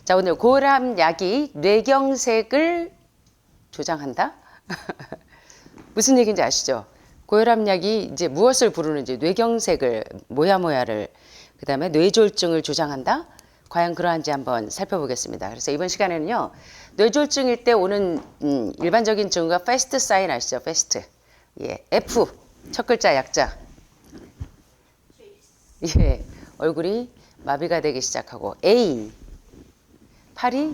자, 오늘 고혈압약이 뇌경색을 조장한다? 무슨 얘기인지 아시죠? 고혈압약이 이제 무엇을 부르는지, 뇌경색을, 뭐야를, 그 다음에 뇌졸중을 조장한다? 과연 그러한지 한번 살펴보겠습니다. 그래서 이번 시간에는요, 뇌졸중일 때 오는 일반적인 증후가 패스트 사인 아시죠? 패스트. 예, F, 첫 글자 약자. 예, 얼굴이 마비가 되기 시작하고, A, 팔이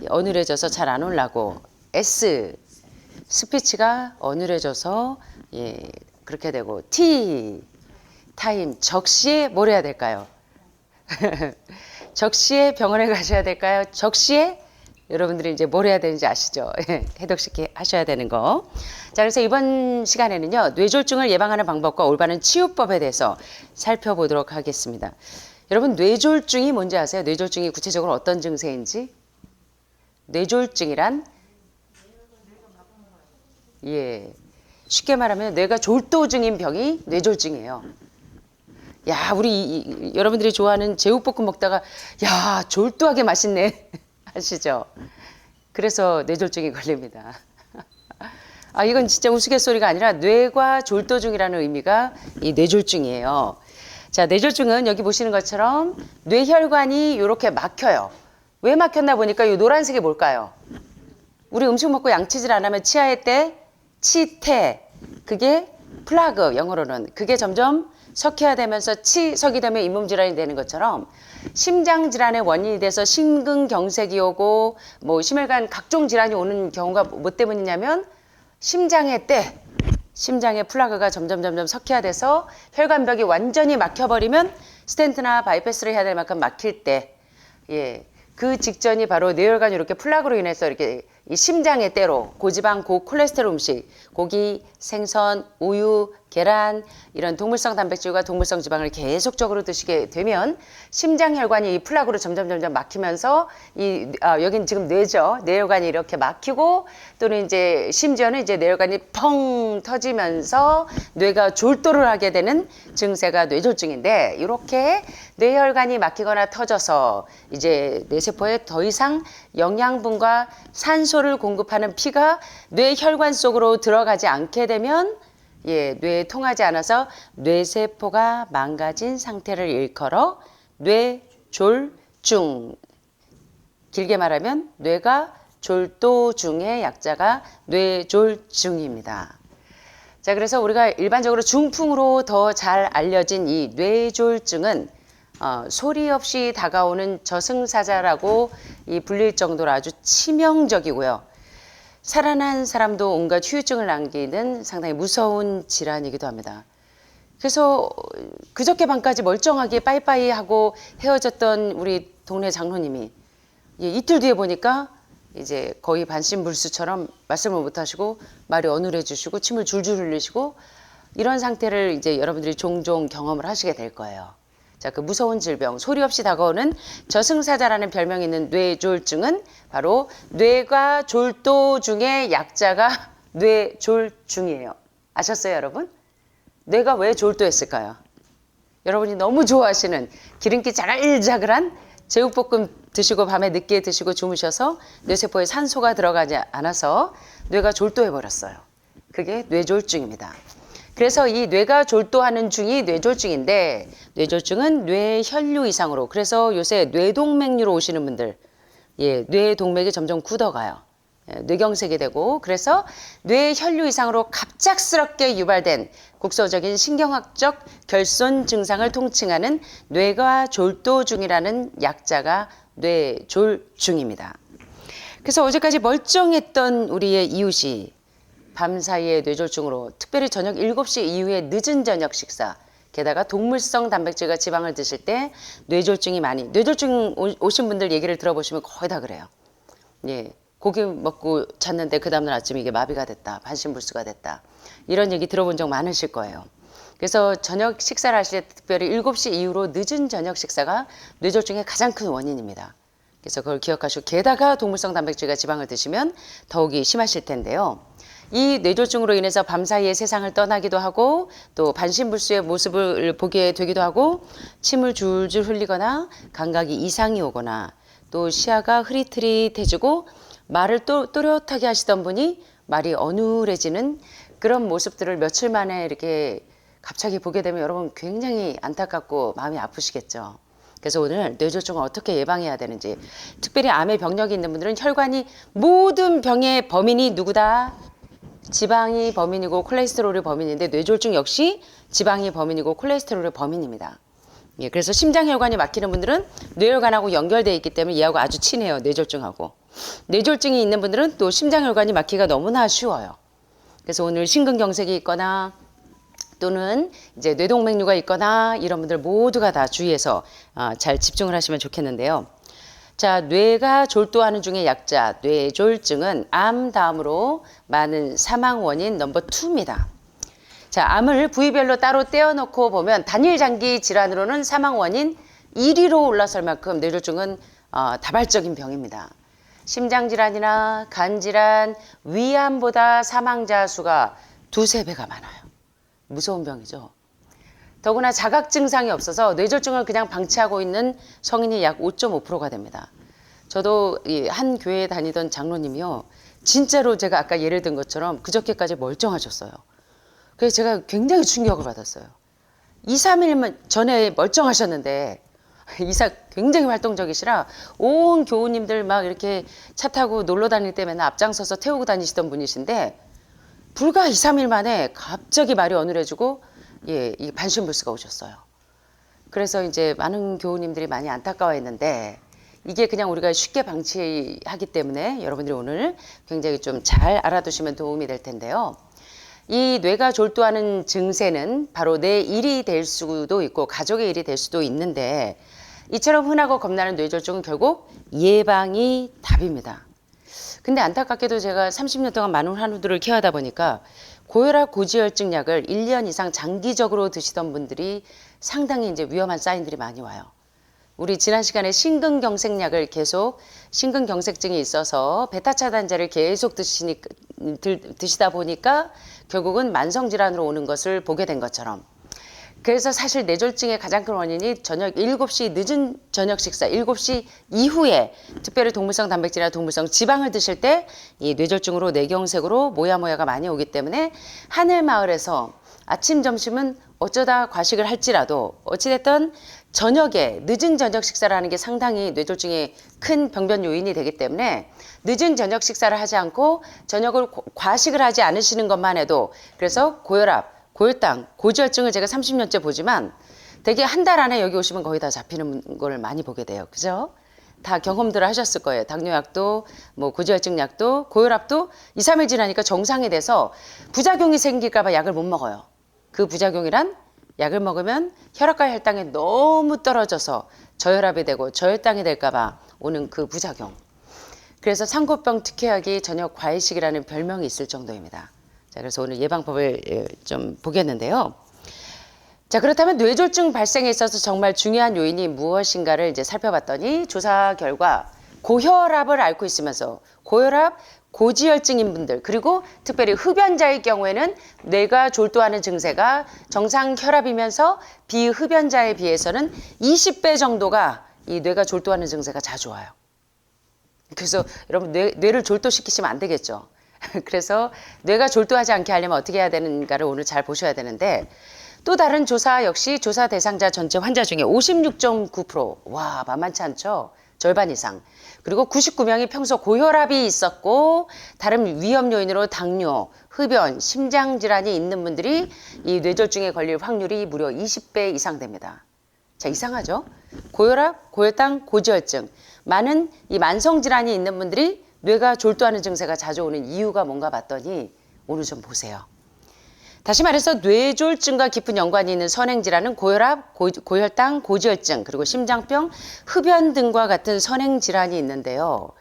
어눌해져서 잘 안 올라고, S, 스피치가 어눌해져서 예, 그렇게 되고, T, 타임, 적시에 뭘 해야 될까요? 적시에 병원에 가셔야 될까요? 적시에 여러분들이 이제 뭘 해야 되는지 아시죠? 해독시키 하셔야 되는 거. 자, 그래서 이번 시간에는요, 뇌졸중을 예방하는 방법과 올바른 치유법에 대해서 살펴보도록 하겠습니다. 여러분, 뇌졸중이 뭔지 아세요? 뇌졸중이 구체적으로 어떤 증세인지? 뇌졸중이란 예, 쉽게 말하면 뇌가 졸도 중인 병이 뇌졸중이에요. 야, 우리 여러분들이 좋아하는 제육볶음 먹다가 야, 졸도하게 맛있네 하시죠? 그래서 뇌졸중이 걸립니다. 아, 이건 진짜 우스갯소리가 아니라 뇌가 졸도 중이라는 의미가 이 뇌졸중이에요. 자, 뇌졸중은 여기 보시는 것처럼 뇌혈관이 이렇게 막혀요. 왜 막혔나 보니까 이 노란색이 뭘까요? 우리 음식 먹고 양치질 안 하면 치아의 때, 치태, 그게 플라그, 영어로는 그게 점점 석회화되면서 치석이 되면 잇몸 질환이 되는 것처럼 심장 질환의 원인이 돼서 심근경색이 오고 뭐 심혈관 각종 질환이 오는 경우가 뭐 때문이냐면 심장의 때, 심장의 플라그가 점점 석회화돼서 혈관벽이 완전히 막혀버리면 스텐트나 바이패스를 해야 될 만큼 막힐 때, 예, 그 직전이 바로 뇌혈관이 이렇게 플라그로 인해서 이렇게 이 심장의 때로 고지방, 고콜레스테롤 음식, 고기, 생선, 우유, 계란 이런 동물성 단백질과 동물성 지방을 계속적으로 드시게 되면 심장 혈관이 이 플라그로 점점 막히면서 여긴 지금 뇌죠. 뇌혈관이 이렇게 막히고 또는 이제 심지어는 이제 뇌혈관이 펑 터지면서 뇌가 졸도를 하게 되는 증세가 뇌졸중인데, 이렇게 뇌혈관이 막히거나 터져서 이제 뇌세포에 더 이상 영양분과 산소를 공급하는 피가 뇌혈관 속으로 들어가지 않게 되면 예, 뇌에 통하지 않아서 뇌세포가 망가진 상태를 일컬어 뇌졸중. 길게 말하면 뇌가 졸도 중의 약자가 뇌졸중입니다. 자, 그래서 우리가 일반적으로 중풍으로 더 잘 알려진 이 뇌졸중은 소리 없이 다가오는 저승사자라고 불릴 정도로 아주 치명적이고요. 살아난 사람도 온갖 후유증을 남기는 상당히 무서운 질환이기도 합니다. 그래서 그저께 밤까지 멀쩡하게 빠이빠이 하고 헤어졌던 우리 동네 장로님이 이틀 뒤에 보니까 이제 거의 반신불수처럼 말씀을 못 하시고 말이 어눌해지시고 침을 줄줄 흘리시고 이런 상태를 이제 여러분들이 종종 경험을 하시게 될 거예요. 자, 그 무서운 질병, 소리 없이 다가오는 저승사자라는 별명이 있는 뇌졸중은 바로 뇌가 졸도 중의 약자가 뇌졸중이에요. 아셨어요, 여러분? 뇌가 왜 졸도했을까요? 여러분이 너무 좋아하시는 기름기 자글자글한 제육볶음 드시고 밤에 늦게 드시고 주무셔서 뇌세포에 산소가 들어가지 않아서 뇌가 졸도해버렸어요. 그게 뇌졸중입니다. 그래서 이 뇌가 졸도하는 중이 뇌졸중인데, 뇌졸중은 뇌혈류 이상으로, 그래서 요새 뇌동맥류로 오시는 분들, 예, 뇌동맥이 점점 굳어가요. 예, 뇌경색이 되고, 그래서 뇌혈류 이상으로 갑작스럽게 유발된 국소적인 신경학적 결손 증상을 통칭하는 뇌가 졸도 중이라는 약자가 뇌졸중입니다. 그래서 어제까지 멀쩡했던 우리의 이웃이 밤사이에 뇌졸중으로, 특별히 저녁 7시 이후에 늦은 저녁 식사, 게다가 동물성 단백질과 지방을 드실 때 뇌졸중이 많이, 뇌졸중 오신 분들 얘기를 들어보시면 거의 다 그래요. 예, 고기 먹고 잤는데 그 다음날 아침에 이게 마비가 됐다, 반신불수가 됐다, 이런 얘기 들어본 적 많으실 거예요. 그래서 저녁 식사를 하실 때 특별히 7시 이후로 늦은 저녁 식사가 뇌졸중의 가장 큰 원인입니다. 그래서 그걸 기억하시고, 게다가 동물성 단백질과 지방을 드시면 더욱이 심하실 텐데요. 이 뇌졸중으로 인해서 밤사이에 세상을 떠나기도 하고 또 반신불수의 모습을 보게 되기도 하고 침을 줄줄 흘리거나 감각이 이상이 오거나 또 시야가 흐릿흐릿해지고 말을 또 또렷하게 하시던 분이 말이 어눌해지는 그런 모습들을 며칠 만에 이렇게 갑자기 보게 되면 여러분 굉장히 안타깝고 마음이 아프시겠죠. 그래서 오늘 뇌졸중을 어떻게 예방해야 되는지, 특별히 암의 병력이 있는 분들은 혈관이 모든 병의 범인이 누구다? 지방이 범인이고 콜레스테롤이 범인인데 뇌졸중 역시 지방이 범인이고 콜레스테롤이 범인입니다. 예, 그래서 심장혈관이 막히는 분들은 뇌혈관하고 연결되어 있기 때문에 얘하고 아주 친해요. 뇌졸중하고. 뇌졸중이 있는 분들은 또 심장혈관이 막히기가 너무나 쉬워요. 그래서 오늘 심근경색이 있거나 또는 이제 뇌동맥류가 있거나 이런 분들 모두가 다 주의해서 잘 집중을 하시면 좋겠는데요. 자, 뇌가 졸도하는 중에 약자, 뇌졸중은 암 다음으로 많은 사망 원인 넘버 2입니다. 자, 암을 부위별로 따로 떼어놓고 보면 단일 장기 질환으로는 사망 원인 1위로 올라설 만큼 뇌졸중은 다발적인 병입니다. 심장질환이나 간질환, 위암보다 사망자 수가 2~3배가 많아요. 무서운 병이죠. 더구나 자각 증상이 없어서 뇌졸중을 그냥 방치하고 있는 성인이 약 5.5%가 됩니다. 저도 한 교회에 다니던 장로님이요. 진짜로 제가 아까 예를 든 것처럼 그저께까지 멀쩡하셨어요. 그래서 제가 굉장히 충격을 받았어요. 2~3일 전에 멀쩡하셨는데 이사 굉장히 활동적이시라 온 교우님들 막 이렇게 차 타고 놀러 다닐 때 맨날 앞장서서 태우고 다니시던 분이신데 불과 2~3일 만에 갑자기 말이 어눌해지고 이 반신불수가 오셨어요. 그래서 이제 많은 교우님들이 많이 안타까워했는데 이게 그냥 우리가 쉽게 방치하기 때문에 여러분들이 오늘 굉장히 좀 잘 알아두시면 도움이 될 텐데요. 이 뇌가 졸도하는 증세는 바로 내 일이 될 수도 있고 가족의 일이 될 수도 있는데 이처럼 흔하고 겁나는 뇌졸중은 결국 예방이 답입니다. 근데 안타깝게도 제가 30년 동안 많은 환우들을 케어하다 보니까 고혈압 고지혈증 약을 1년 이상 장기적으로 드시던 분들이 상당히 이제 위험한 사인들이 많이 와요. 우리 지난 시간에 심근경색약을 계속 심근경색증이 있어서 베타 차단제를 계속 드시다 보니까 결국은 만성질환으로 오는 것을 보게 된 것처럼 그래서 사실 뇌졸중의 가장 큰 원인이 저녁 7시 늦은 저녁 식사 7시 이후에 특별히 동물성 단백질이나 동물성 지방을 드실 때 이 뇌졸중으로 뇌경색으로 모야모야가 많이 오기 때문에 하늘마을에서 아침 점심은 어쩌다 과식을 할지라도 어찌됐든 저녁에 늦은 저녁 식사를 하는 게 상당히 뇌졸중의 큰 병변 요인이 되기 때문에 늦은 저녁 식사를 하지 않고 저녁을 과식을 하지 않으시는 것만 해도 그래서 고혈압 고혈당, 고지혈증을 제가 30년째 보지만 되게 한 달 안에 여기 오시면 거의 다 잡히는 걸 많이 보게 돼요. 그죠? 다 경험들을 하셨을 거예요. 당뇨약도, 뭐 고지혈증 약도, 고혈압도 2~3일 지나니까 정상이 돼서 부작용이 생길까 봐 약을 못 먹어요. 그 부작용이란 약을 먹으면 혈압과 혈당이 너무 떨어져서 저혈압이 되고 저혈당이 될까 봐 오는 그 부작용. 그래서 상고병 특효약이 저녁 과일식이라는 별명이 있을 정도입니다. 자, 그래서 오늘 예방법을 좀 보겠는데요. 자, 그렇다면 뇌졸중 발생에 있어서 정말 중요한 요인이 무엇인가를 이제 살펴봤더니 조사 결과 고혈압을 앓고 있으면서 고혈압, 고지혈증인 분들 그리고 특별히 흡연자의 경우에는 뇌가 졸도하는 증세가 정상 혈압이면서 비흡연자에 비해서는 20배 정도가 이 뇌가 졸도하는 증세가 자주 와요. 그래서 여러분 뇌를 졸도시키시면 안 되겠죠. 그래서 뇌가 졸도하지 않게 하려면 어떻게 해야 되는가를 오늘 잘 보셔야 되는데 또 다른 조사 역시 조사 대상자 전체 환자 중에 56.9%, 와 만만치 않죠? 절반 이상. 그리고 99명이 평소 고혈압이 있었고 다른 위험 요인으로 당뇨, 흡연, 심장질환이 있는 분들이 이 뇌졸중에 걸릴 확률이 무려 20배 이상 됩니다. 자, 이상하죠? 고혈압, 고혈당, 고지혈증. 많은 이 만성질환이 있는 분들이 뇌가 졸도하는 증세가 자주 오는 이유가 뭔가 봤더니 오늘 좀 보세요. 다시 말해서 뇌졸중과 깊은 연관이 있는 선행질환은 고혈압, 고혈당, 고지혈증, 그리고 심장병, 흡연 등과 같은 선행질환이 있는데요.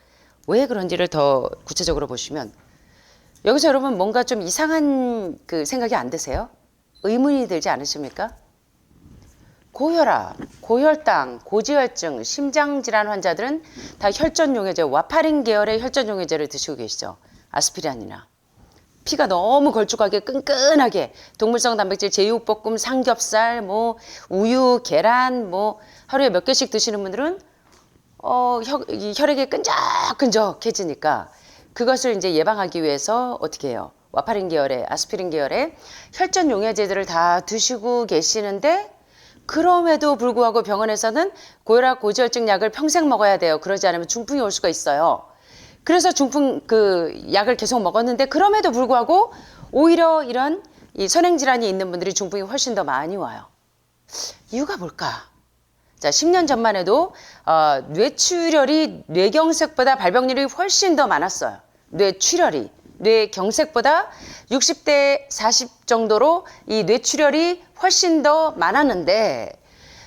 왜 그런지를 더 구체적으로 보시면 여기서 여러분 뭔가 좀 이상한 그 생각이 안 드세요? 의문이 들지 않으십니까? 고혈압, 고혈당, 고지혈증, 심장질환 환자들은 다 혈전용해제, 와파린 계열의 혈전용해제를 드시고 계시죠. 아스피린이나. 피가 너무 걸쭉하게 끈끈하게 동물성 단백질, 제육볶음, 삼겹살, 뭐 우유, 계란, 뭐 하루에 몇 개씩 드시는 분들은 이 혈액이 끈적끈적해지니까 그것을 이제 예방하기 위해서 어떻게 해요? 와파린 계열의 아스피린 계열의 혈전 용해제들을 다 드시고 계시는데 그럼에도 불구하고 병원에서는 고혈압 고지혈증 약을 평생 먹어야 돼요. 그러지 않으면 중풍이 올 수가 있어요. 그래서 중풍 그 약을 계속 먹었는데 그럼에도 불구하고 오히려 이런 이 선행 질환이 있는 분들이 중풍이 훨씬 더 많이 와요. 이유가 뭘까? 자, 10년 전만 해도 뇌출혈이 뇌경색보다 발병률이 훨씬 더 많았어요. 뇌출혈이 뇌경색보다 60대 40 정도로 이 뇌출혈이 훨씬 더 많았는데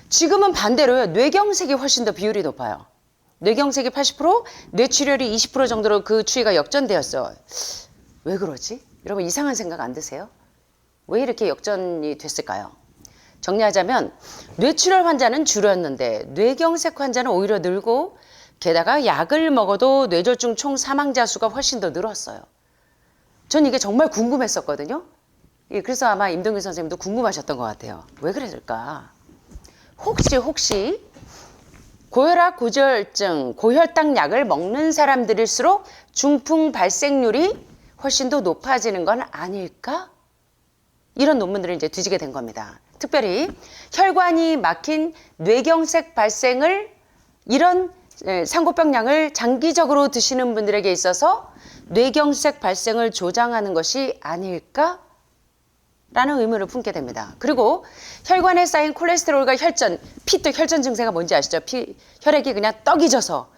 지금은 반대로요. 뇌경색이 훨씬 더 비율이 높아요. 뇌경색이 80%, 뇌출혈이 20% 정도로 그 추이가 역전되었어요. 왜 그러지? 여러분 이상한 생각 안 드세요? 왜 이렇게 역전이 됐을까요? 정리하자면 뇌출혈 환자는 줄었는데 뇌경색 환자는 오히려 늘고 게다가 약을 먹어도 뇌졸중 총 사망자 수가 훨씬 더 늘었어요. 전 이게 정말 궁금했었거든요. 그래서 아마 임동규 선생님도 궁금하셨던 것 같아요. 왜 그랬을까? 혹시 고혈압, 고지혈증, 고혈당 약을 먹는 사람들일수록 중풍 발생률이 훨씬 더 높아지는 건 아닐까? 이런 논문들을 이제 뒤지게 된 겁니다. 특별히 혈관이 막힌 뇌경색 발생을 이런 상고병약을 장기적으로 드시는 분들에게 있어서 뇌경색 발생을 조장하는 것이 아닐까? 라는 의문을 품게 됩니다. 그리고 혈관에 쌓인 콜레스테롤과 혈전, 피떡 혈전 증세가 뭔지 아시죠? 혈액이 그냥 떡이 져서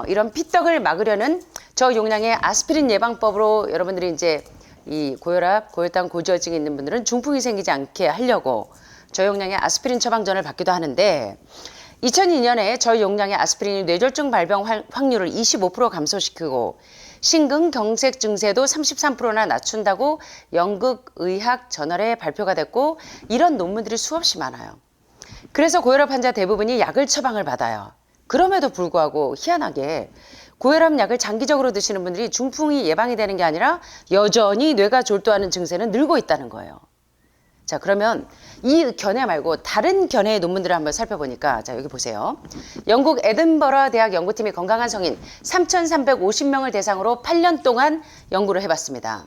이런 피떡을 막으려는 저용량의 아스피린 예방법으로 여러분들이 이제 이 고혈압, 고혈당, 고지혈증이 있는 분들은 중풍이 생기지 않게 하려고 저용량의 아스피린 처방전을 받기도 하는데 2002년에 저용량의 아스피린이 뇌졸중 발병 확률을 25% 감소시키고 심근경색 증세도 33%나 낮춘다고 영국 의학 저널에 발표가 됐고 이런 논문들이 수없이 많아요. 그래서 고혈압 환자 대부분이 약을 처방을 받아요. 그럼에도 불구하고 희한하게 고혈압 약을 장기적으로 드시는 분들이 중풍이 예방이 되는 게 아니라 여전히 뇌가 졸도하는 증세는 늘고 있다는 거예요. 자, 그러면 이 견해 말고 다른 견해의 논문들을 한번 살펴보니까 자, 여기 보세요. 영국 에든버러 대학 연구팀이 건강한 성인 3,350명을 대상으로 8년 동안 연구를 해봤습니다.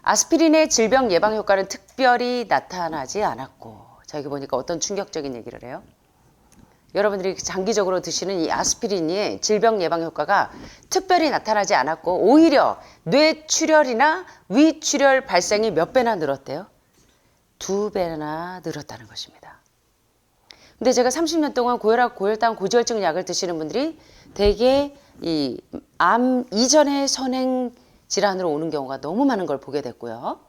아스피린의 질병 예방 효과는 특별히 나타나지 않았고 자, 여기 보니까 어떤 충격적인 얘기를 해요? 여러분들이 장기적으로 드시는 이 아스피린의 질병 예방 효과가 특별히 나타나지 않았고 오히려 뇌출혈이나 위출혈 발생이 몇 배나 늘었대요? 2배나 늘었다는 것입니다. 근데 제가 30년 동안 고혈압, 고혈당, 고지혈증 약을 드시는 분들이 대개 이 암 이전의 선행 질환으로 오는 경우가 너무 많은 걸 보게 됐고요.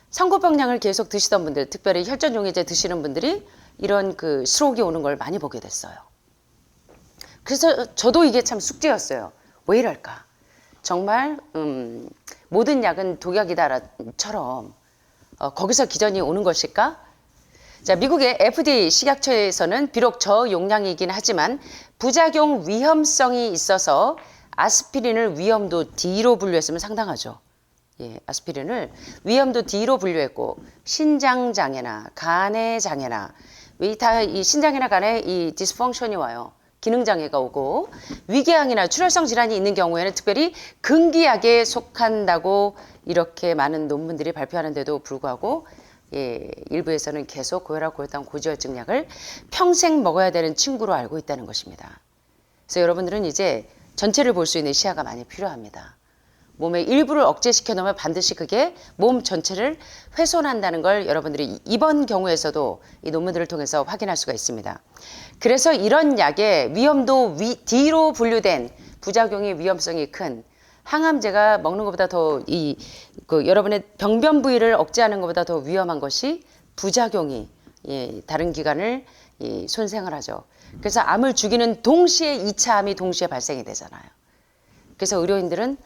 상고병약을 계속 드시던 분들, 특별히 혈전용해제 드시는 분들이 이런 그 스트로크가 오는 걸 많이 보게 됐어요. 그래서 저도 이게 참 숙제였어요. 왜 이럴까? 정말 모든 약은 독약이다처럼 거기서 기전이 오는 것일까? 자, 미국의 FDA 식약처에서는 비록 저용량이긴 하지만 부작용 위험성이 있어서 아스피린을 위험도 D로 분류했으면 상당하죠. 예, 아스피린을 위험도 D로 분류했고 신장 장애나 간의 장애나 이 신장이나 간에 이 디스펑션이 와요. 기능 장애가 오고 위궤양이나 출혈성 질환이 있는 경우에는 특별히 금기약에 속한다고 이렇게 많은 논문들이 발표하는데도 불구하고 일부에서는 계속 고혈압, 고혈당, 고지혈증 약을 평생 먹어야 되는 친구로 알고 있다는 것입니다. 그래서 여러분들은 이제 전체를 볼 수 있는 시야가 많이 필요합니다. 몸의 일부를 억제시켜 놓으면 반드시 그게 몸 전체를 훼손한다는 걸 여러분들이 이번 경우에서도 이 논문들을 통해서 확인할 수가 있습니다. 그래서 이런 약의 위험도 D로 분류된 부작용이 위험성이 큰 항암제가 먹는 것보다 더 여러분의 병변 부위를 억제하는 것보다 더 위험한 것이 부작용이 다른 기관을 손상을 하죠. 그래서 암을 죽이는 동시에 2차 암이 동시에 발생이 되잖아요. 그래서 의료인들은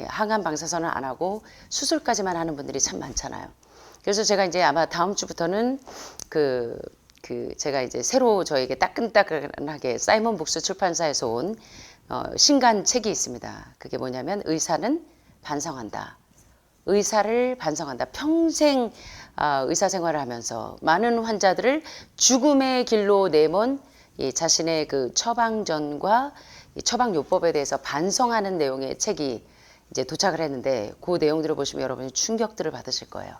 항암 방사선을 안 하고 수술까지만 하는 분들이 참 많잖아요. 그래서 제가 이제 아마 다음 주부터는 제가 이제 새로 저에게 따끈따끈하게 사이먼 북스 출판사에서 온 신간 책이 있습니다. 그게 뭐냐면 의사는 반성한다. 의사를 반성한다. 평생 의사 생활을 하면서 많은 환자들을 죽음의 길로 내몬 이 자신의 그 처방전과 이 처방요법에 대해서 반성하는 내용의 책이 이제 도착을 했는데 그 내용들을 보시면 여러분이 충격들을 받으실 거예요.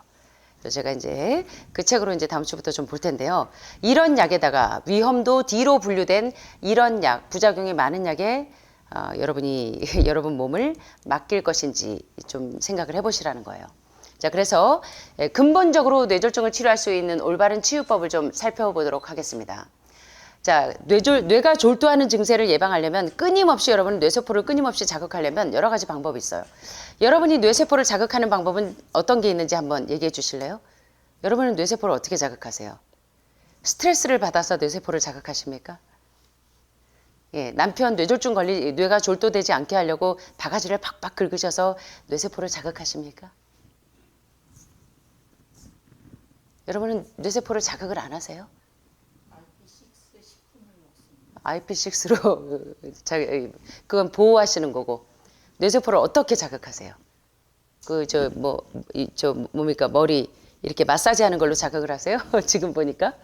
그래서 제가 이제 그 책으로 이제 다음 주부터 좀 볼 텐데요. 이런 약에다가 위험도 D로 분류된 이런 약, 부작용이 많은 약에 여러분이 여러분 몸을 맡길 것인지 좀 생각을 해보시라는 거예요. 자, 그래서 근본적으로 뇌졸중을 치료할 수 있는 올바른 치유법을 좀 살펴보도록 하겠습니다. 자, 뇌가 졸도하는 증세를 예방하려면 끊임없이 여러분 뇌세포를 끊임없이 자극하려면 여러 가지 방법이 있어요. 여러분이 뇌세포를 자극하는 방법은 어떤 게 있는지 한번 얘기해 주실래요? 여러분은 뇌세포를 어떻게 자극하세요? 스트레스를 받아서 뇌세포를 자극하십니까? 예, 남편 뇌가 졸도되지 않게 하려고 바가지를 팍팍 긁으셔서 뇌세포를 자극하십니까? 여러분은 뇌세포를 자극을 안 하세요? IP6로 그건 보호하시는 거고 뇌세포를 어떻게 자극하세요? 뭡니까 머리 이렇게 마사지 하는 걸로 자극을 하세요? 지금 보니까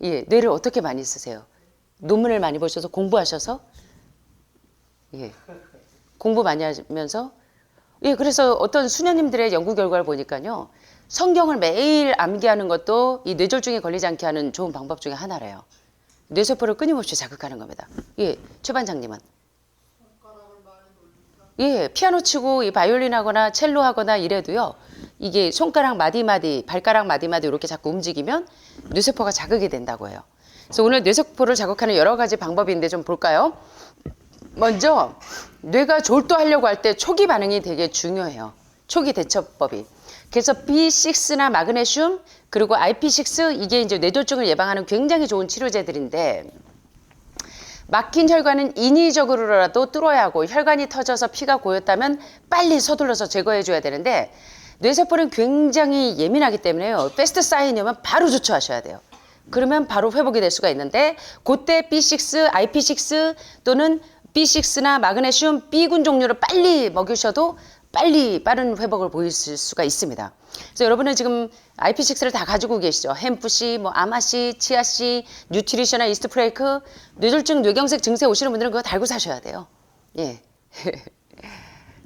예, 뇌를 어떻게 많이 쓰세요? 논문을 많이 보셔서 공부하셔서 예, 공부 많이 하면서 예, 그래서 어떤 수녀님들의 연구 결과를 보니까요. 성경을 매일 암기하는 것도 이 뇌졸중에 걸리지 않게 하는 좋은 방법 중에 하나래요. 뇌세포를 끊임없이 자극하는 겁니다. 예, 최 반장님은? 예, 피아노 치고 이 바이올린 하거나 첼로 하거나 이래도요. 이게 손가락 마디마디, 발가락 마디마디 이렇게 자꾸 움직이면 뇌세포가 자극이 된다고 해요. 그래서 오늘 뇌세포를 자극하는 여러 가지 방법이 있는데 좀 볼까요? 먼저 뇌가 졸도하려고 할 때 초기 반응이 되게 중요해요. 초기 대처법이. 그래서 B6나 마그네슘 그리고 IP6 이게 이제 뇌졸중을 예방하는 굉장히 좋은 치료제들인데 막힌 혈관은 인위적으로라도 뚫어야 하고 혈관이 터져서 피가 고였다면 빨리 서둘러서 제거해 줘야 되는데 뇌세포는 굉장히 예민하기 때문에요. 패스트 사인이 오면 바로 조처하셔야 돼요. 그러면 바로 회복이 될 수가 있는데 그때 B6, IP6 또는 B6나 마그네슘, B군 종류를 빨리 먹이셔도 빨리 빠른 회복을 보이실 수가 있습니다. 그래서 여러분은 지금 IP6를 다 가지고 계시죠. 햄프씨, 뭐 아마씨, 치아씨, 뉴트리셔나 이스트프레이크, 뇌졸중, 뇌경색 증세 오시는 분들은 그거 달고 사셔야 돼요. 예.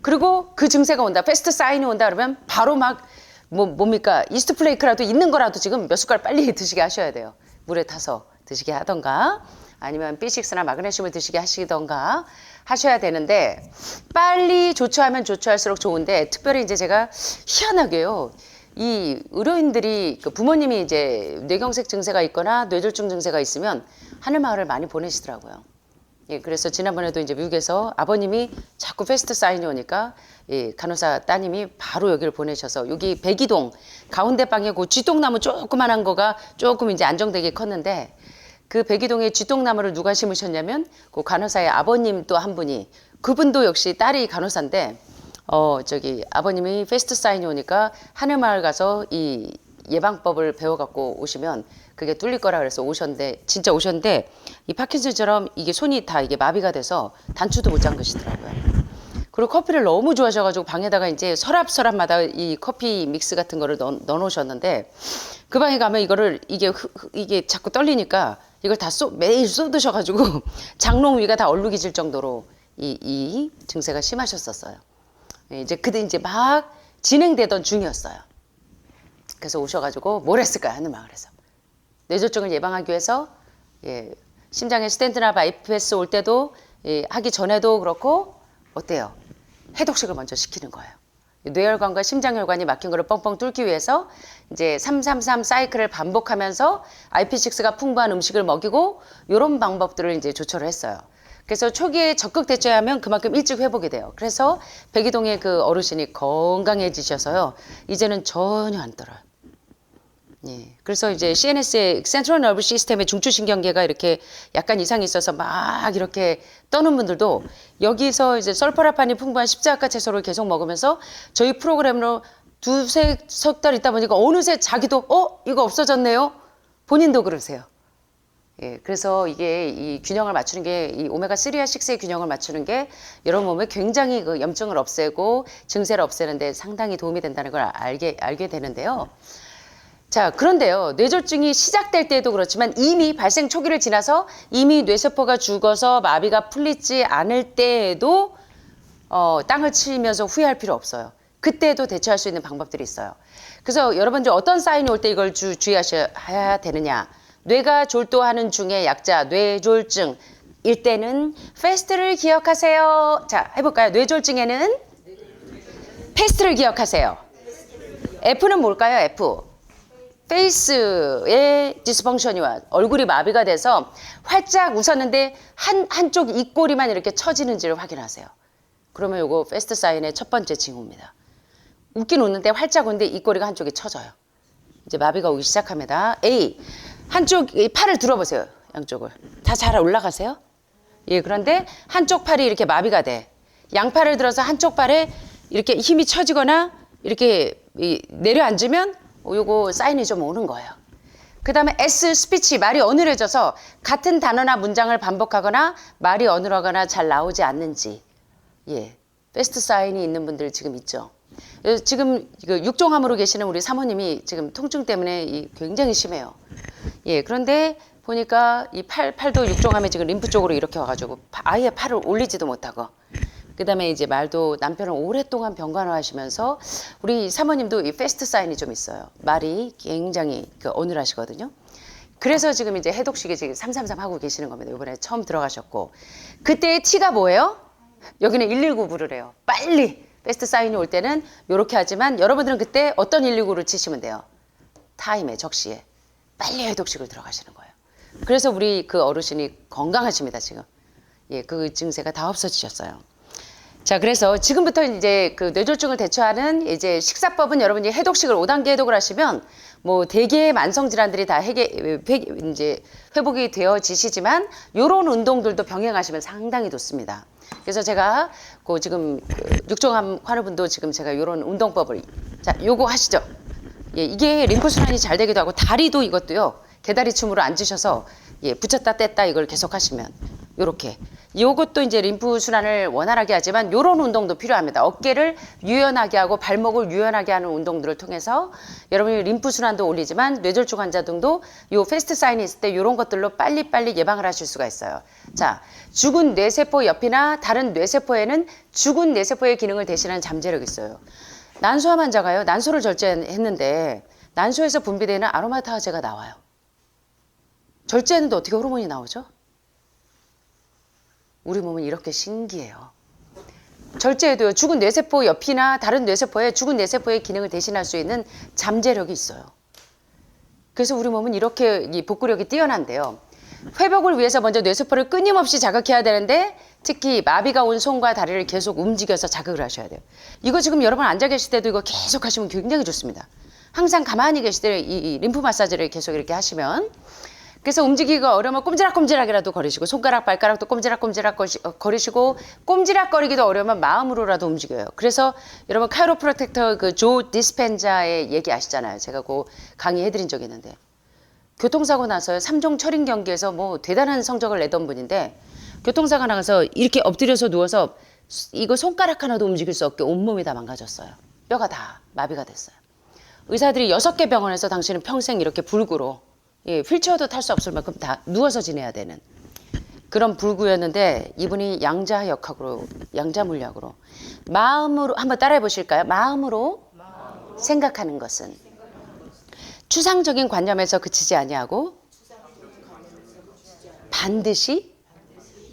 그리고 그 증세가 온다, 패스트 사인이 온다 그러면 바로 막 뭡니까 이스트플레이크라도 있는 거라도 지금 몇 숟갈 빨리 드시게 하셔야 돼요. 물에 타서 드시게 하던가 아니면 B6나 마그네슘을 드시게 하시던가 하셔야 되는데 빨리 조처하면 조처할수록 좋은데 특별히 이제 제가 희한하게요. 이 의료인들이 부모님이 이제 뇌경색 증세가 있거나 뇌졸중 증세가 있으면 하늘마을을 많이 보내시더라고요. 예, 그래서 지난번에도 이제 미국에서 아버님이 자꾸 패스트 사인이 오니까 예, 간호사 따님이 바로 여기를 보내셔서 여기 백이동 가운데 방에 그 쥐똥나무 조그만한 거가 조금 이제 안정되게 컸는데 그 백이동에 쥐똥나무를 누가 심으셨냐면 그 간호사의 아버님 또 한 분이 그분도 역시 딸이 간호사인데 아버님이 패스트 사인이 오니까 하늘마을 가서 이 예방법을 배워갖고 오시면 그게 뚫릴 거라 그래서 오셨는데 진짜 오셨는데 이 파킨슨처럼 이게 손이 다 이게 마비가 돼서 단추도 못 잠그시더라고요. 그리고 커피를 너무 좋아하셔가지고 방에다가 이제 서랍마다 이 커피 믹스 같은 거를 넣어 놓으셨는데 그 방에 가면 이게 자꾸 떨리니까 이걸 다 매일 쏟으셔가지고 장롱 위가 다 얼룩이 질 정도로 이 증세가 심하셨었어요. 이제 그때 이제 막 진행되던 중이었어요. 그래서 오셔가지고 뭘 했을까요? 하는 마을에서. 뇌졸중을 예방하기 위해서 예, 심장에 스텐트나 바이패스 올 때도 예, 하기 전에도 그렇고 어때요? 해독식을 먼저 시키는 거예요. 뇌혈관과 심장혈관이 막힌 거를 뻥뻥 뚫기 위해서 이제 333 사이클을 반복하면서 IP6가 풍부한 음식을 먹이고 이런 방법들을 이제 조처를 했어요. 그래서 초기에 적극 대처하면 그만큼 일찍 회복이 돼요. 그래서 백이동의 그 어르신이 건강해지셔서요. 이제는 전혀 안 떨어요. 예. 그래서 이제 CNS의 센트럴 너브 시스템의 중추신경계가 이렇게 약간 이상이 있어서 막 이렇게 떠는 분들도 여기서 이제 설퍼라판이 풍부한 십자가 채소를 계속 먹으면서 저희 프로그램으로 석 달 있다 보니까 어느새 자기도 이거 없어졌네요. 본인도 그러세요. 예, 그래서 이게 이 균형을 맞추는 게 이 오메가3와 6의 균형을 맞추는 게 여러분 몸에 굉장히 그 염증을 없애고 증세를 없애는데 상당히 도움이 된다는 걸 알게 되는데요. 자, 그런데요. 뇌졸중이 시작될 때도 그렇지만 이미 발생 초기를 지나서 이미 뇌세포가 죽어서 마비가 풀리지 않을 때에도 땅을 치면서 후회할 필요 없어요. 그때도 대처할 수 있는 방법들이 있어요. 그래서 여러분들 어떤 사인이 올 때 이걸 주의하셔야 되느냐. 뇌가 졸도하는 중의 약자, 뇌졸중. 일 때는 패스트를 기억하세요. 자, 해볼까요? 뇌졸중에는 패스트를 기억하세요. F는 뭘까요? F. 페이스의 디스펑션이 와. 얼굴이 마비가 돼서 활짝 웃었는데 한쪽 입꼬리만 이렇게 처지는지를 확인하세요. 그러면 요거 패스트 사인의 첫 번째 징후입니다. 웃긴 웃는데 활짝 웃는데 입꼬리가 한쪽이 처져요. 이제 마비가 오기 시작합니다. A. 한쪽 팔을 들어보세요. 양쪽을. 다 잘 올라가세요? 예, 그런데 한쪽 팔이 이렇게 마비가 돼. 양팔을 들어서 한쪽 팔에 이렇게 힘이 처지거나 이렇게 내려앉으면 요거 사인이 좀 오는 거예요. 그 다음에 S 스피치 말이 어눌해져서 같은 단어나 문장을 반복하거나 말이 어눌하거나 잘 나오지 않는지 예 패스트 사인이 있는 분들 지금 있죠. 지금 육종암으로 계시는 우리 사모님이 지금 통증 때문에 굉장히 심해요. 예 그런데 보니까 이 팔도 육종암에 지금 림프 쪽으로 이렇게 와가지고 아예 팔을 올리지도 못하고 그 다음에 이제 말도 남편을 오랫동안 병간호하시면서 우리 사모님도 이 패스트 사인이 좀 있어요. 말이 굉장히 어눌하시거든요. 그래서 지금 이제 해독식이 지금 333 하고 계시는 겁니다. 이번에 처음 들어가셨고 그때의 T가 뭐예요? 여기는 119 부르래요. 빨리 패스트 사인이 올 때는 이렇게 하지만 여러분들은 그때 어떤 119를 치시면 돼요? 타임에 적시에 빨리 해독식을 들어가시는 거예요. 그래서 우리 그 어르신이 건강하십니다 지금. 예, 그 증세가 다 없어지셨어요. 자, 그래서 지금부터 이제 그 뇌졸중을 대처하는 이제 식사법은 여러분이 해독식을 5단계 해독을 하시면 뭐 대개의 만성 질환들이 다 이제 회복이 되어지시지만 요런 운동들도 병행하시면 상당히 좋습니다. 그래서 제가 그 지금 육종암 환우분도 지금 제가 요런 운동법을 자, 요거 하시죠. 예, 이게 림프 순환이 잘 되기도 하고 다리도 이것도요. 개다리 춤으로 앉으셔서 예, 붙였다 뗐다 이걸 계속 하시면 요렇게 요것도 이제 림프 순환을 원활하게 하지만 요런 운동도 필요합니다. 어깨를 유연하게 하고 발목을 유연하게 하는 운동들을 통해서 여러분이 림프 순환도 올리지만 뇌졸중 환자 등도 요 패스트 사인이 있을 때 요런 것들로 빨리빨리 예방을 하실 수가 있어요. 자, 죽은 뇌세포 옆이나 다른 뇌세포에는 죽은 뇌세포의 기능을 대신하는 잠재력이 있어요. 난소암 환자가요. 난소를 절제했는데 난소에서 분비되는 아로마타제가 나와요. 절제했는데 어떻게 호르몬이 나오죠? 우리 몸은 이렇게 신기해요. 절제해도요. 죽은 뇌세포 옆이나 다른 뇌세포에 죽은 뇌세포의 기능을 대신할 수 있는 잠재력이 있어요. 그래서 우리 몸은 이렇게 이 복구력이 뛰어난데요. 회복을 위해서 먼저 뇌세포를 끊임없이 자극해야 되는데 특히 마비가 온 손과 다리를 계속 움직여서 자극을 하셔야 돼요. 이거 지금 여러분 앉아 계실 때도 이거 계속 하시면 굉장히 좋습니다. 항상 가만히 계실 때 이 림프 마사지를 계속 이렇게 하시면 그래서 움직이기가 어려우면 꼼지락꼼지락이라도 거리시고 손가락 발가락도 꼼지락꼼지락 거리시고 꼼지락거리기도 어려우면 마음으로라도 움직여요. 그래서 여러분 카이로프로텍터 그 조 디스펜자의 얘기 아시잖아요. 제가 그 강의해드린 적이 있는데 교통사고 나서 3종 철인 경기에서 뭐 대단한 성적을 내던 분인데 교통사고 나서 이렇게 엎드려서 누워서 이거 손가락 하나도 움직일 수 없게 온몸이 다 망가졌어요. 뼈가 다 마비가 됐어요. 의사들이 6개 병원에서 당신은 평생 이렇게 불구로 예, 휠체어도 탈 수 없을 만큼 다 누워서 지내야 되는 그런 불구였는데 이분이 양자역학으로 양자물리학으로 마음으로 한번 따라해 보실까요? 마음으로 생각하는 것은 추상적인 관념에서 그치지 아니하고 반드시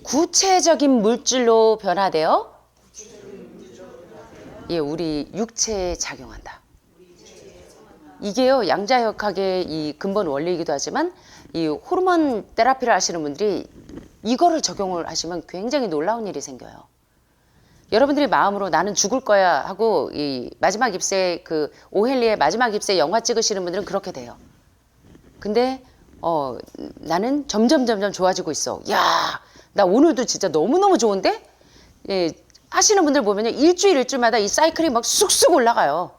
구체적인 물질로 변화되어 예, 우리 육체에 작용한다. 이게요 양자역학의 이 근본 원리이기도 하지만 이 호르몬 테라피를 하시는 분들이 이거를 적용을 하시면 굉장히 놀라운 일이 생겨요. 여러분들이 마음으로 나는 죽을 거야 하고 이 마지막 입새 그 오헬리의 마지막 입새 영화 찍으시는 분들은 그렇게 돼요. 근데 나는 점점 좋아지고 있어. 야, 나 오늘도 진짜 너무너무 좋은데? 예, 하시는 분들 보면요 일주일마다 이 사이클이 막 쑥쑥 올라가요.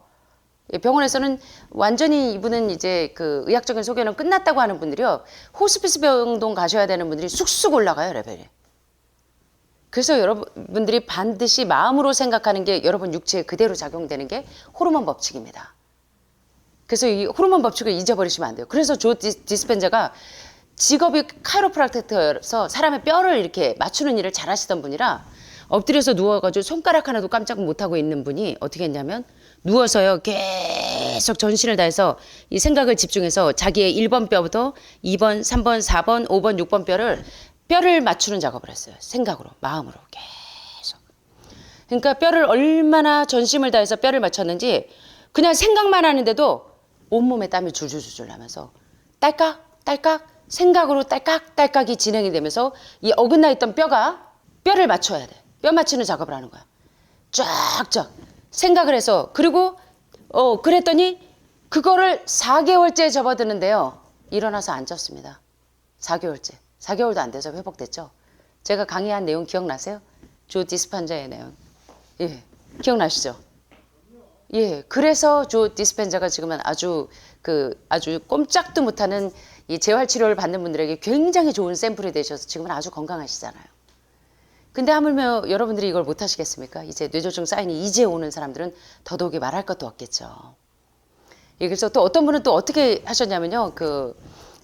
병원에서는 완전히 이분은 이제 그 의학적인 소견은 끝났다고 하는 분들이요. 호스피스 병동 가셔야 되는 분들이 쑥쑥 올라가요, 레벨이. 그래서 여러분들이 반드시 마음으로 생각하는 게 여러분 육체에 그대로 작용되는 게 호르몬 법칙입니다. 그래서 이 호르몬 법칙을 잊어버리시면 안 돼요. 그래서 조 디스펜자가 직업이 카이로프락터여서 사람의 뼈를 이렇게 맞추는 일을 잘 하시던 분이라 엎드려서 누워가지고 손가락 하나도 깜짝 못하고 있는 분이 어떻게 했냐면 누워서요 계속 전신을 다해서 이 생각을 집중해서 자기의 1번 뼈부터 2번, 3번, 4번, 5번, 6번 뼈를 맞추는 작업을 했어요. 생각으로, 마음으로 계속. 그러니까 뼈를 얼마나 전심을 다해서 뼈를 맞췄는지 그냥 생각만 하는데도 온몸에 땀이 줄줄줄줄 나면서 딸깍딸깍 생각으로 딸깍딸깍이 진행이 되면서 이 어긋나 있던 뼈를 맞춰야 돼. 뼈 맞추는 작업을 하는 거야. 쫙쫙 생각을 해서 그리고 그랬더니 그거를 4개월째 접어드는데요. 일어나서 앉았습니다. 4개월도 안 돼서 회복됐죠. 제가 강의한 내용 기억나세요? 조 디스펜자의 내용. 예, 기억나시죠? 예, 그래서 조 디스펜자가 지금은 아주 꼼짝도 못하는 이 재활 치료를 받는 분들에게 굉장히 좋은 샘플이 되셔서 지금은 아주 건강하시잖아요. 근데 하물며 여러분들이 이걸 못 하시겠습니까? 이제 뇌졸중 사인이 이제 오는 사람들은 더더욱이 말할 것도 없겠죠. 예, 그래서 또 어떤 분은 또 어떻게 하셨냐면요.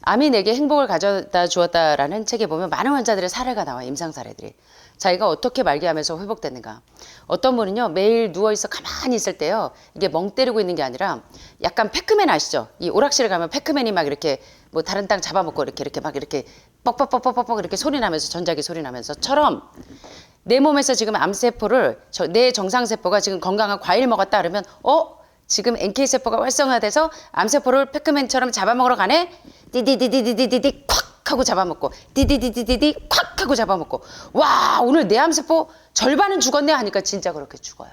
암이 내게 행복을 가져다 주었다라는 책에 보면 많은 환자들의 사례가 나와요. 임상 사례들이. 자기가 어떻게 말기암에서 회복됐는가. 어떤 분은요. 매일 누워있어 가만히 있을 때요. 이게 멍 때리고 있는 게 아니라 약간 패크맨 아시죠? 이 오락실에 가면 패크맨이 막 이렇게 뭐 다른 땅 잡아먹고 이렇게 막 이렇게 뻑뻑뻑뻑뻑 이렇게 소리 나면서 전자기 소리 나면서처럼 내 몸에서 지금 암세포를 내 정상세포가 지금 건강한 과일 먹었다 그러면 지금 NK세포가 활성화돼서 암세포를 패크맨처럼 잡아먹으러 가네? 디디디디디디디 콱 하고 잡아먹고 디디디디디디 콱 하고 잡아먹고 와 오늘 내 암세포 절반은 죽었네 하니까 진짜 그렇게 죽어요.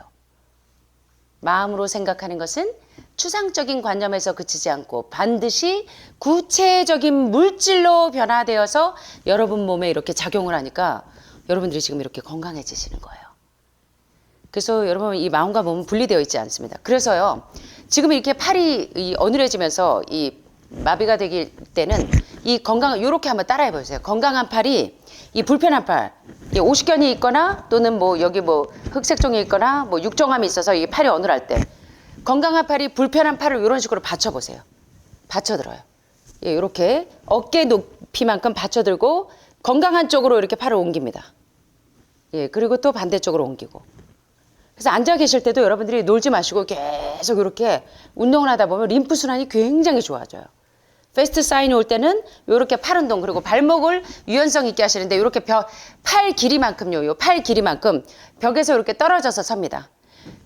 마음으로 생각하는 것은 추상적인 관념에서 그치지 않고 반드시 구체적인 물질로 변화되어서 여러분 몸에 이렇게 작용을 하니까 여러분들이 지금 이렇게 건강해지시는 거예요. 그래서 여러분 이 마음과 몸은 분리되어 있지 않습니다. 그래서요 지금 이렇게 팔이 어눌해지면서 이 마비가 되길 때는 이 이렇게 한번 따라해 보세요. 건강한 팔이 이 불편한 팔, 이 오십견이 있거나 또는 뭐 여기 뭐 흑색종이 있거나 뭐 육종암이 있어서 이 팔이 어눌할 때 건강한 팔이 불편한 팔을 이런 식으로 받쳐 보세요. 받쳐들어요. 예, 이렇게 어깨 높이만큼 받쳐들고 건강한 쪽으로 이렇게 팔을 옮깁니다. 예, 그리고 또 반대쪽으로 옮기고. 그래서 앉아 계실 때도 여러분들이 놀지 마시고 계속 이렇게 운동을 하다 보면 림프 순환이 굉장히 좋아져요. 페스트 사인이 올 때는 이렇게 팔 운동 그리고 발목을 유연성 있게 하시는데 이렇게 팔 길이만큼요. 요 팔 길이만큼 벽에서 이렇게 떨어져서 섭니다.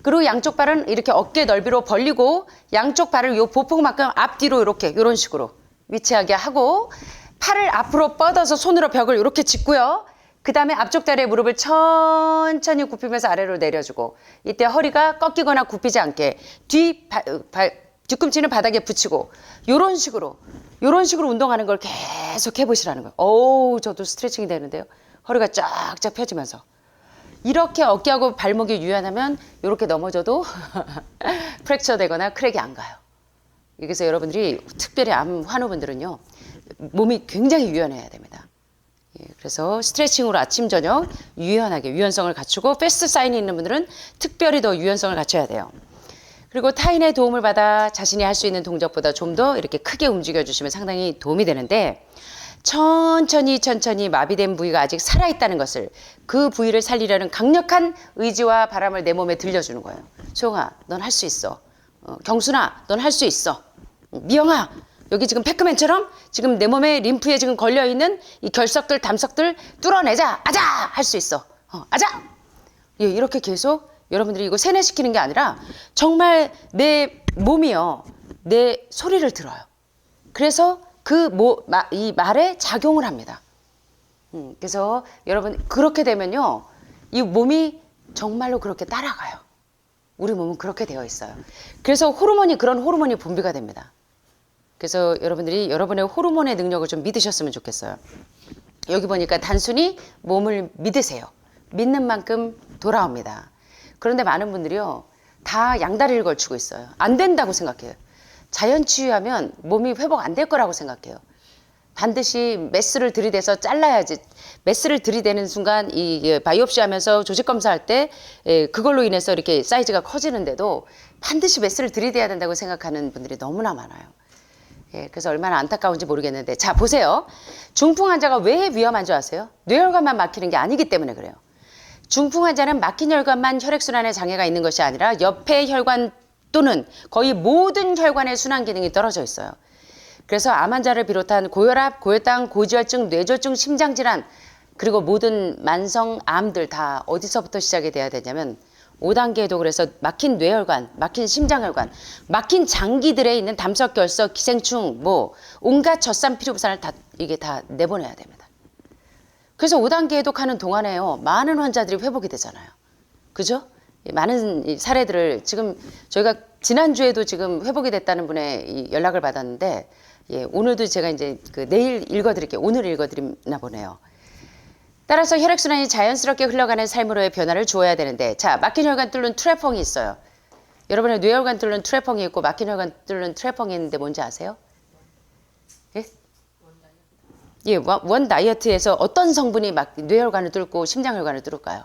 그리고 양쪽 발은 이렇게 어깨 넓이로 벌리고 양쪽 발을 요 보폭만큼 앞뒤로 이런 식으로 위치하게 하고 팔을 앞으로 뻗어서 손으로 벽을 이렇게 짚고요. 그 다음에 앞쪽 다리에 무릎을 천천히 굽히면서 아래로 내려주고 이때 허리가 꺾이거나 굽히지 않게 뒤꿈치는 바닥에 붙이고 요런 식으로 운동하는 걸 계속 해보시라는 거예요. 어우 저도 스트레칭이 되는데요. 허리가 쫙쫙 펴지면서 이렇게 어깨하고 발목이 유연하면 이렇게 넘어져도 프랙처 되거나 크랙이 안 가요. 그래서 여러분들이 특별히 암 환우분들은요 몸이 굉장히 유연해야 됩니다. 예, 그래서 스트레칭으로 아침 저녁 유연하게 유연성을 갖추고 패스트 사인이 있는 분들은 특별히 더 유연성을 갖춰야 돼요. 그리고 타인의 도움을 받아 자신이 할 수 있는 동작보다 좀 더 이렇게 크게 움직여 주시면 상당히 도움이 되는데 천천히 마비된 부위가 아직 살아있다는 것을 그 부위를 살리려는 강력한 의지와 바람을 내 몸에 들려주는 거예요. 소영아 넌 할 수 있어. 경순아 넌 할 수 있어. 미영아 여기 지금 패크맨처럼 지금 내 몸에 림프에 지금 걸려있는 이 결석들 담석들 뚫어내자. 아자 할 수 있어. 아자. 예, 이렇게 계속 여러분들이 이거 세뇌시키는 게 아니라 정말 내 몸이요 내 소리를 들어요. 그래서 이 말에 작용을 합니다. 그래서 여러분 그렇게 되면요 이 몸이 정말로 그렇게 따라가요. 우리 몸은 그렇게 되어 있어요. 그래서 그런 호르몬이 분비가 됩니다. 그래서 여러분들이 여러분의 호르몬의 능력을 좀 믿으셨으면 좋겠어요. 여기 보니까 단순히 몸을 믿으세요. 믿는 만큼 돌아옵니다. 그런데 많은 분들이요 다 양다리를 걸치고 있어요. 안 된다고 생각해요. 자연 치유하면 몸이 회복 안 될 거라고 생각해요. 반드시 메스를 들이대서 잘라야지. 메스를 들이대는 순간 이 바이옵시 하면서 조직 검사할 때 그걸로 인해서 이렇게 사이즈가 커지는데도 반드시 메스를 들이대야 된다고 생각하는 분들이 너무나 많아요. 예, 그래서 얼마나 안타까운지 모르겠는데, 자 보세요. 중풍 환자가 왜 위험한 줄 아세요? 뇌혈관만 막히는 게 아니기 때문에 그래요. 중풍 환자는 막힌 혈관만 혈액순환에 장애가 있는 것이 아니라 옆에 혈관 또는 거의 모든 혈관의 순환 기능이 떨어져 있어요. 그래서 암 환자를 비롯한 고혈압, 고혈당, 고지혈증, 뇌졸중, 심장질환, 그리고 모든 만성 암들 다 어디서부터 시작이 돼야 되냐면 5단계에도 그래서 막힌 뇌혈관, 막힌 심장혈관, 막힌 장기들에 있는 담석결석, 기생충, 뭐 온갖 젖산 피루부산을 다 이게 다 내보내야 됩니다. 그래서 5단계 해독하는 동안에요, 많은 환자들이 회복이 되잖아요. 그죠? 많은 사례들을 지금 저희가 지난주에도 지금 회복이 됐다는 분의 연락을 받았는데, 예, 오늘도 제가 이제 내일 읽어드릴게요. 오늘 읽어드리나 보네요. 따라서 혈액순환이 자연스럽게 흘러가는 삶으로의 변화를 주어야 되는데, 자, 막힌 혈관 뚫는 트래펑이 있어요. 여러분의 뇌혈관 뚫는 트래펑이 있고 막힌 혈관 뚫는 트래펑이 있는데 뭔지 아세요? 예? 예, 원 다이어트에서 어떤 성분이 막 뇌혈관을 뚫고 심장혈관을 뚫을까요?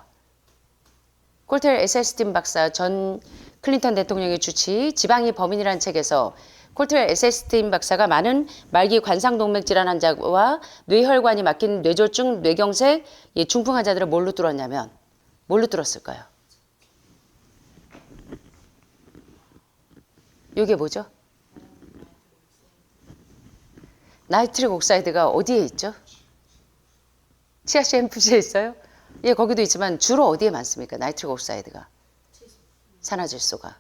콜텔 에셀스틴 박사, 전 클린턴 대통령의 주치 지방이 범인이라는 책에서 콜텔 에셀스틴 박사가 많은 말기 관상동맥 질환 환자와 뇌혈관이 막힌 뇌졸중, 뇌경색, 중풍 환자들을 뭘로 뚫었냐면 뭘로 뚫었을까요? 이게 뭐죠? 나이트릭 옥사이드가 어디에 있죠? 치아 샴푸시에 있어요? 예, 거기도 있지만 주로 어디에 많습니까? 나이트릭 옥사이드가. 산화질소가.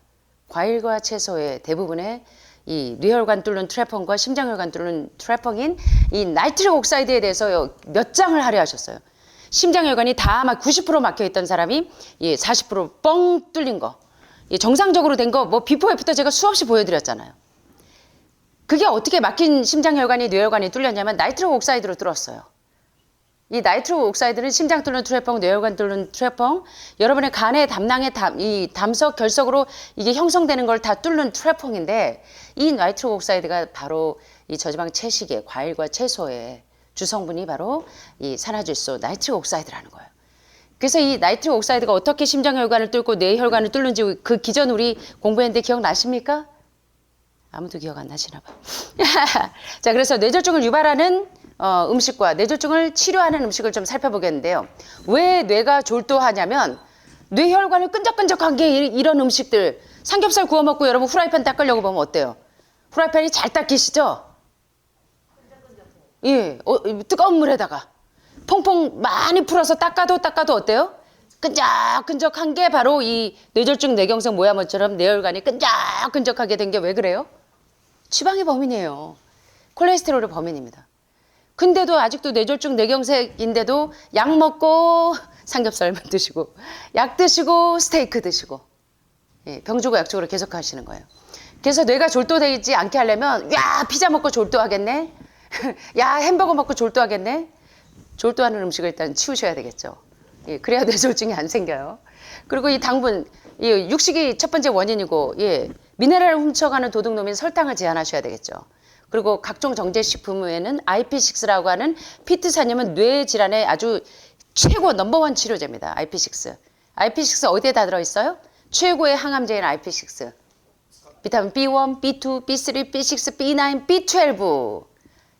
과일과 채소의 대부분의 이 뇌혈관 뚫는 트래펑과 심장혈관 뚫는 트래펑인 이 나이트릭 옥사이드에 대해서 몇 장을 할애하셨어요. 심장혈관이 다 막 90% 막혀있던 사람이 40%뻥 뚫린 거. 정상적으로 된 거 뭐 비포 애프터 제가 수없이 보여드렸잖아요. 그게 어떻게 막힌 심장혈관이 뇌혈관이 뚫렸냐면 나이트릭 옥사이드로 뚫었어요. 이 나이트릭 옥사이드는 심장 뚫는 트래펑, 뇌혈관 뚫는 트래펑, 여러분의 간의 담낭의 이 담석 결석으로 이게 형성되는 걸 다 뚫는 트래펑인데, 이 나이트릭 옥사이드가 바로 이 저지방 채식의 과일과 채소의 주성분이 바로 이 산화질소 나이트릭 옥사이드라는 거예요. 그래서 이 나이트릭 옥사이드가 어떻게 심장혈관을 뚫고 뇌혈관을 뚫는지 그 기전 우리 공부했는데 기억나십니까? 아무도 기억 안 나시나 봐. 자, 그래서 뇌졸중을 유발하는 음식과 뇌졸중을 치료하는 음식을 좀 살펴보겠는데요. 왜 뇌가 졸도하냐면 뇌혈관을 끈적끈적한 게 이런 음식들. 삼겹살 구워 먹고 여러분 후라이팬 닦으려고 보면 어때요? 후라이팬이 잘 닦이시죠? 예, 뜨거운 물에다가 퐁퐁 많이 풀어서 닦아도 어때요? 끈적끈적한 게 바로 이 뇌졸중 뇌경색 모야모처럼 뇌혈관이 끈적끈적하게 된 게 왜 그래요? 지방이 범인이에요. 콜레스테롤이 범인입니다. 근데도 아직도 뇌졸중 뇌경색인데도 약 먹고 삼겹살만 드시고 약 드시고 스테이크 드시고, 예, 병 주고 약 주고 계속 하시는 거예요. 그래서 뇌가 졸도되지 않게 하려면 야 피자 먹고 졸도하겠네, 야 햄버거 먹고 졸도하겠네. 졸도하는 음식을 일단 치우셔야 되겠죠. 예, 그래야 뇌졸중이 안 생겨요. 그리고 이 당분, 육식이 첫 번째 원인이고, 예, 미네랄을 훔쳐가는 도둑놈인 설탕을 제한하셔야 되겠죠. 그리고 각종 정제식품에는 IP6라고 하는 피트산염은 뇌 질환의 아주 최고 넘버원 치료제입니다. IP6. IP6 어디에 다 들어있어요? 최고의 항암제인 IP6. 비타민 B1, B2, B3, B6, B9, B12.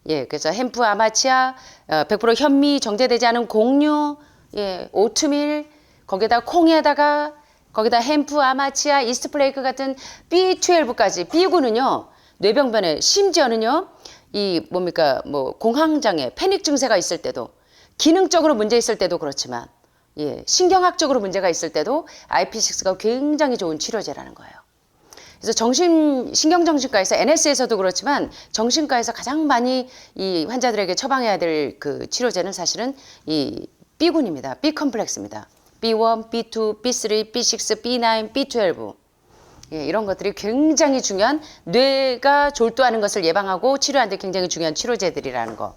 예, 그래서 햄프, 아마치아, 100% 현미, 정제되지 않은 곡류, 예, 오트밀, 거기다 콩에다가 거기다 햄프, 아마치아, 이스트 플레이크 같은 B12까지. B군은요, 뇌병변에 심지어는요, 이 뭡니까, 뭐 공황장애, 패닉 증세가 있을 때도, 기능적으로 문제 있을 때도 그렇지만, 예, 신경학적으로 문제가 있을 때도 IP6가 굉장히 좋은 치료제라는 거예요. 그래서 신경정신과에서 NS에서도 그렇지만 정신과에서 가장 많이 이 환자들에게 처방해야 될 그 치료제는 사실은 이 B군입니다. B 컴플렉스입니다. B1, B2, B3, B6, B9, B12. 예, 이런 것들이 굉장히 중요한, 뇌가 졸도하는 것을 예방하고 치료하는 데 굉장히 중요한 치료제들이라는 거.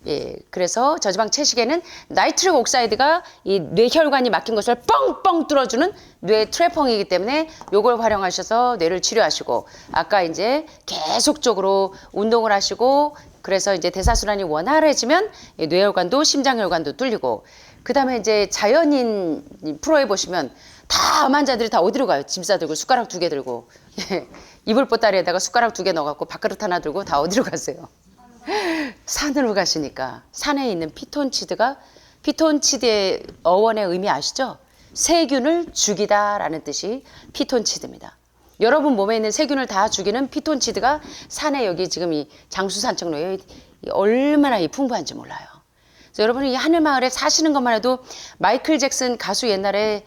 예, 그래서 저지방 채식에는 나이트릭 옥사이드가 이 뇌혈관이 막힌 것을 뻥뻥 뚫어주는 뇌 트래펑이기 때문에 요걸 활용하셔서 뇌를 치료하시고, 아까 이제 계속적으로 운동을 하시고 그래서 이제 대사순환이 원활해지면 이 뇌혈관도 심장혈관도 뚫리고, 그 다음에 이제 자연인 프로에 보시면 다 암 환자들이 다 어디로 가요? 짐 싸들고 숟가락 2개 들고. 예. 이불 보따리에다가 숟가락 2개 넣어갖고 밥그릇 하나 들고 다 어디로 가세요? 산으로 가시니까. 산에 있는 피톤치드가, 피톤치드의 어원의 의미 아시죠? 세균을 죽이다라는 뜻이 피톤치드입니다. 여러분 몸에 있는 세균을 다 죽이는 피톤치드가 산에 여기 지금 이 장수산청로에 얼마나 풍부한지 몰라요. 그래서 여러분이 이 하늘마을에 사시는 것만 해도 마이클 잭슨 가수 옛날에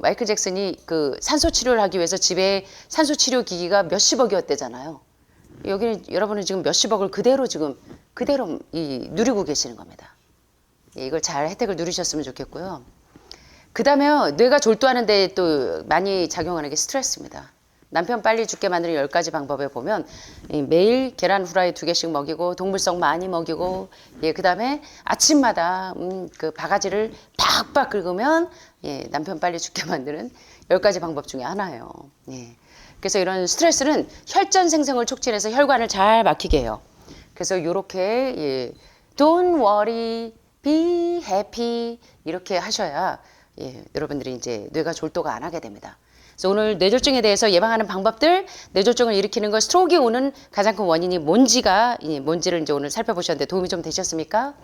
마이클 잭슨이 그 산소 치료를 하기 위해서 집에 산소 치료 기기가 몇십억이었대잖아요. 여기는 여러분은 지금 몇십억을 그대로 누리고 계시는 겁니다. 이걸 잘 혜택을 누리셨으면 좋겠고요. 그 다음에 뇌가 졸도하는데 또 많이 작용하는 게 스트레스입니다. 남편 빨리 죽게 만드는 10가지 방법에 보면 매일 계란 후라이 2개씩 먹이고 동물성 많이 먹이고, 그 다음에 아침마다 그 바가지를 팍팍 긁으면 남편 빨리 죽게 만드는 10가지 방법 중에 하나예요. 그래서 이런 스트레스는 혈전 생성을 촉진해서 혈관을 잘 막히게 해요. 그래서 이렇게 don't worry, be happy 이렇게 하셔야 여러분들이 이제 뇌가 졸도가 안 하게 됩니다. 그래서 오늘 뇌졸중에 대해서 예방하는 방법들, 뇌졸중을 일으키는 것, 스트로크가 오는 가장 큰 원인이 뭔지를 이제 오늘 살펴보셨는데 도움이 좀 되셨습니까?